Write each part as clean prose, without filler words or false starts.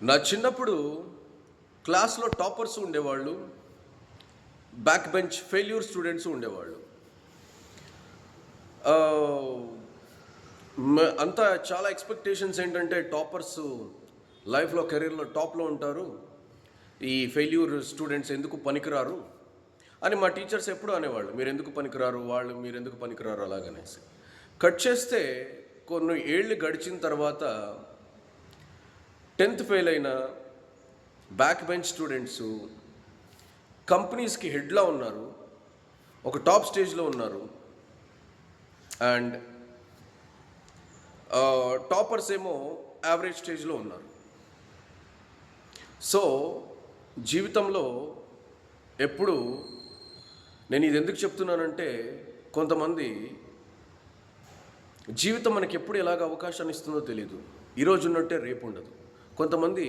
నా చిన్నప్పుడు క్లాస్లో టాపర్స్ ఉండేవాళ్ళు, బ్యాక్ బెంచ్ ఫెయిల్యూర్ స్టూడెంట్స్ ఉండేవాళ్ళు. ఆ, అంతా చాలా ఎక్స్పెక్టేషన్స్ ఏంటంటే టాపర్స్ లైఫ్లో కెరీర్లో టాప్లో ఉంటారు, ఈ ఫెయిల్యూర్ స్టూడెంట్స్ ఎందుకు పనికిరారు అని మా టీచర్స్ ఎప్పుడు అనేవాళ్ళు. మీరు ఎందుకు పనికిరారు, మీరు ఎందుకు పనికిరారు అలాగనేసి. కట్ చేస్తే కొన్ని ఏళ్ళు గడిచిన తర్వాత 10th ఫెయిల్ అయిన బ్యాక్ బెంచ్ స్టూడెంట్స్ కంపెనీస్కి హెడ్లా ఉన్నారు, ఒక టాప్ స్టేజ్లో ఉన్నారు. అండ్ టాపర్స్ ఏమో యావరేజ్ స్టేజ్లో ఉన్నారు. సో జీవితంలో ఎప్పుడు నేను ఇది ఎందుకు చెప్తున్నానంటే, కొంతమంది జీవితం మనకి ఎప్పుడు ఎలాగ అవకాశాన్ని ఇస్తుందో తెలియదు. ఈరోజు ఉన్నట్టే రేపు ఉండదు. కొంతమంది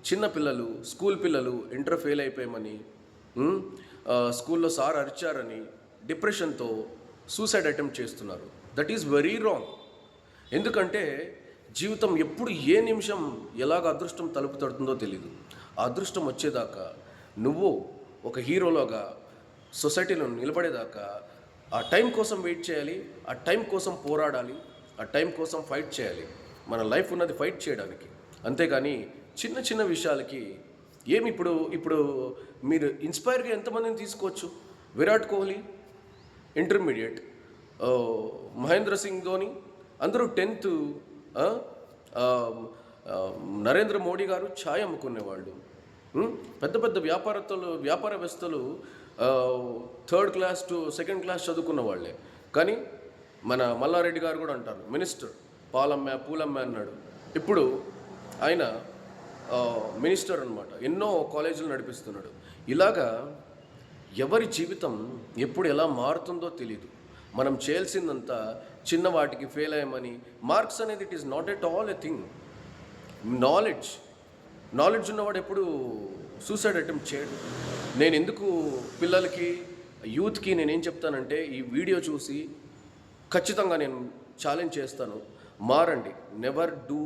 చిన్న పిల్లలు, స్కూల్ పిల్లలు ఇంటర్ ఫెయిల్ అయిపోయామని, స్కూల్లో సార్ అరిచారని డిప్రెషన్తో సూసైడ్ అటెంప్ట్ చేస్తున్నారు. That is very wrong. ఎందుకంటే జీవితం ఎప్పుడు ఏ నిమిషం ఎలాగ అదృష్టం తలుపు తడుతుందో తెలీదు. ఆ అదృష్టం వచ్చేదాకా నువ్వు ఒక హీరోలాగా సొసైటీలో నిలబడేదాకా ఆ టైం కోసం వెయిట్ చేయాలి, ఆ టైం కోసం పోరాడాలి, ఆ టైం కోసం ఫైట్ చేయాలి. మన లైఫ్ ఉన్నది ఫైట్ చేయడానికి. అంతేగాని చిన్న చిన్న విషయాలకి ఏమి ఇప్పుడు మీరు ఇన్స్పైర్గా ఎంతమందిని తీసుకోవచ్చు. విరాట్ కోహ్లీ ఇంటర్మీడియట్, మహేంద్ర సింగ్ ధోని అందరూ 10th, నరేంద్ర మోడీ గారు ఛాయ్ అమ్ముకునేవాళ్ళు. పెద్ద పెద్ద వ్యాపారవేత్తలు 3rd class to 2nd class చదువుకున్న వాళ్ళే. కానీ మన మల్లారెడ్డి గారు కూడా అంటారు, మినిస్టర్ పూలమ్మ అన్నాడు. ఇప్పుడు ఆయన మినిస్టర్ అనమాట, ఎన్నో కాలేజీలు నడిపిస్తున్నాడు. ఇలాగా ఎవరి జీవితం ఎప్పుడు ఎలా మారుతుందో తెలీదు. మనం చేయాల్సిందంతా చిన్న వాటికి ఫెయిల్ అయ్యామని మార్క్స్ అనేది it is not at all a thing. Knowledge ఉన్నవాడు ఎప్పుడు సూసైడ్ అటెంప్ట్ చేయడు. నేను ఎందుకు పిల్లలకి, యూత్కి నేనేం చెప్తానంటే, ఈ వీడియో చూసి ఖచ్చితంగా నేను ఛాలెంజ్ చేస్తాను, మారండి. నెవర్ డూ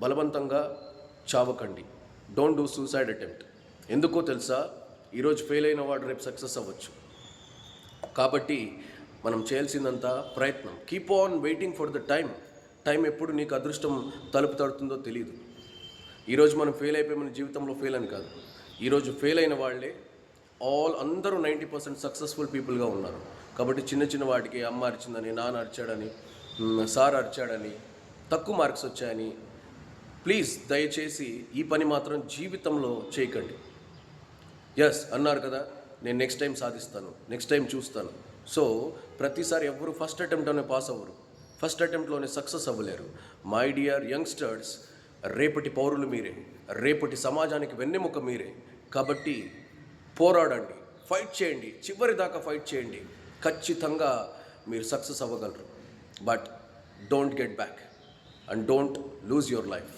బలవంతంగా చావకండి. Don't do suicide attempt. ఎందుకో తెలుసా, ఈరోజు ఫెయిల్ అయిన వాడు రేపు సక్సెస్ అవ్వచ్చు. కాబట్టి మనం చేయాల్సిందంతా ప్రయత్నం. Keep on waiting for the time ఎప్పుడు నీకు అదృష్టం తలుపు తడుతుందో తెలియదు. ఈరోజు మనం ఫెయిల్ అయిపోయి మన జీవితంలో ఫెయిల్ అని కాదు. ఈరోజు ఫెయిల్ అయిన వాళ్ళే అందరూ 90% సక్సెస్ఫుల్ పీపుల్గా ఉన్నారు. కాబట్టి చిన్న చిన్న వాటికి అమ్మ అరిచిందని, నాన్న అరిచాడని, సార్ అరిచాడని, తక్కువ మార్క్స్ వచ్చాయని ప్లీజ్ దయచేసి ఈ పని మాత్రం జీవితంలో చేయకండి. ఎస్ అన్నారు కదా, నేను నెక్స్ట్ టైం సాధిస్తాను, నెక్స్ట్ టైం చూస్తాను. సో ప్రతిసారి ఎవరు ఫస్ట్ అటెంప్ట్లోనే పాస్ అవ్వరు, ఫస్ట్ అటెంప్ట్లోనే సక్సెస్ అవ్వలేరు. మై డియర్ యంగ్స్టర్స్, రేపటి పౌరులు మీరే, రేపటి సమాజానికి వెన్నెముక మీరే. కాబట్టి పోరాడండి, ఫైట్ చేయండి, చివరి దాకా ఫైట్ చేయండి. ఖచ్చితంగా మీరు సక్సెస్ అవ్వగలరు. But don't get back and don't lose your life.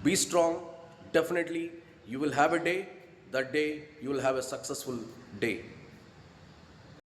Be strong. Definitely you will have a day. That day you will have a successful day.